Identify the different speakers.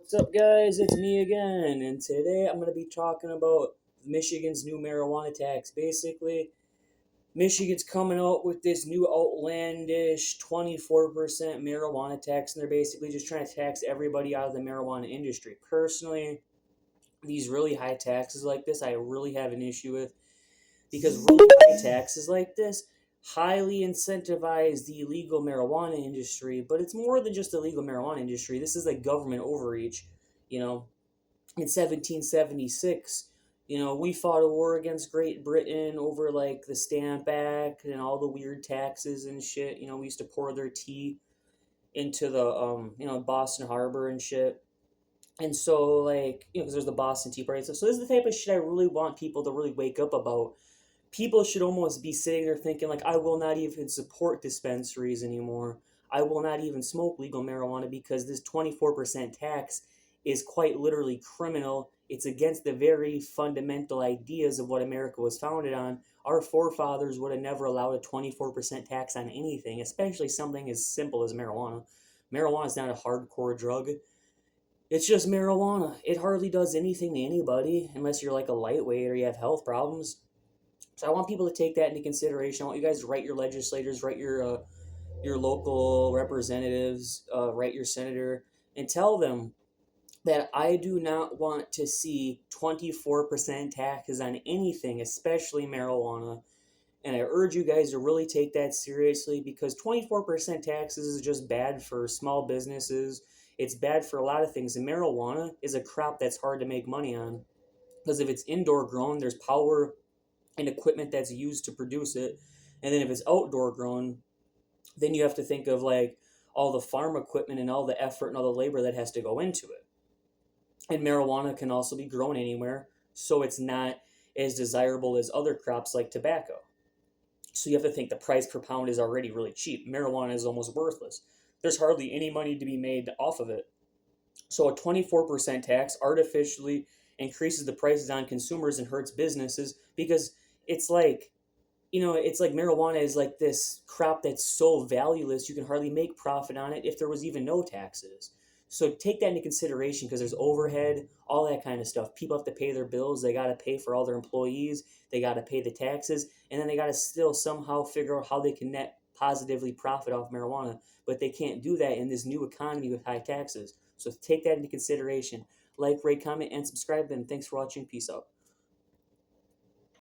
Speaker 1: What's up, guys? It's me again, and today I'm going to be talking about Michigan's new marijuana tax. Basically, Michigan's coming out with this new outlandish 24% marijuana tax, and they're basically just trying to tax everybody out of the marijuana industry. Personally, these really high taxes like this, I really have an issue with because really high taxes like this highly incentivize the illegal marijuana industry, but it's more than just the legal marijuana industry. This is like government overreach. You know, in 1776, we fought a war against Great Britain over like the Stamp Act and all the weird taxes and shit. We used to pour their tea into the Boston Harbor and shit. And so, like, because there's the Boston Tea Party. So this is the type of shit I really want people to really wake up about. People should almost be sitting there thinking, like, I will not even support dispensaries anymore. I will not even smoke legal marijuana because this 24% tax is quite literally criminal. It's against the very fundamental ideas of what America was founded on. Our forefathers would have never allowed a 24% tax on anything, especially something as simple as marijuana. Marijuana is not a hardcore drug. It's just marijuana. It hardly does anything to anybody unless you're like a lightweight or you have health problems. So I want people to take that into consideration. I want you guys to write your legislators, write your local representatives, write your senator, and tell them that I do not want to see 24% taxes on anything, especially marijuana. And I urge you guys to really take that seriously because 24% taxes is just bad for small businesses. It's bad for a lot of things. And marijuana is a crop that's hard to make money on because if it's indoor grown, there's power and equipment that's used to produce it. And then if it's outdoor grown, then you have to think of like all the farm equipment and all the effort and all the labor that has to go into it. And marijuana can also be grown anywhere, so it's not as desirable as other crops like tobacco. So you have to think the price per pound is already really cheap. Marijuana is almost worthless. There's hardly any money to be made off of it. So a 24% tax artificially increases the prices on consumers and hurts businesses because it's like it's like marijuana is like this crop that's so valueless you can hardly make profit on it if there was even no taxes. So take that into consideration because there's overhead, all that kind of stuff. People have to pay their bills, they got to pay for all their employees, they got to pay the taxes, and then they got to still somehow figure out how they can net positively profit off marijuana. But they can't do that in this new economy with high taxes. So take that into consideration. Like, rate, comment, and subscribe. And thanks for watching. Peace out.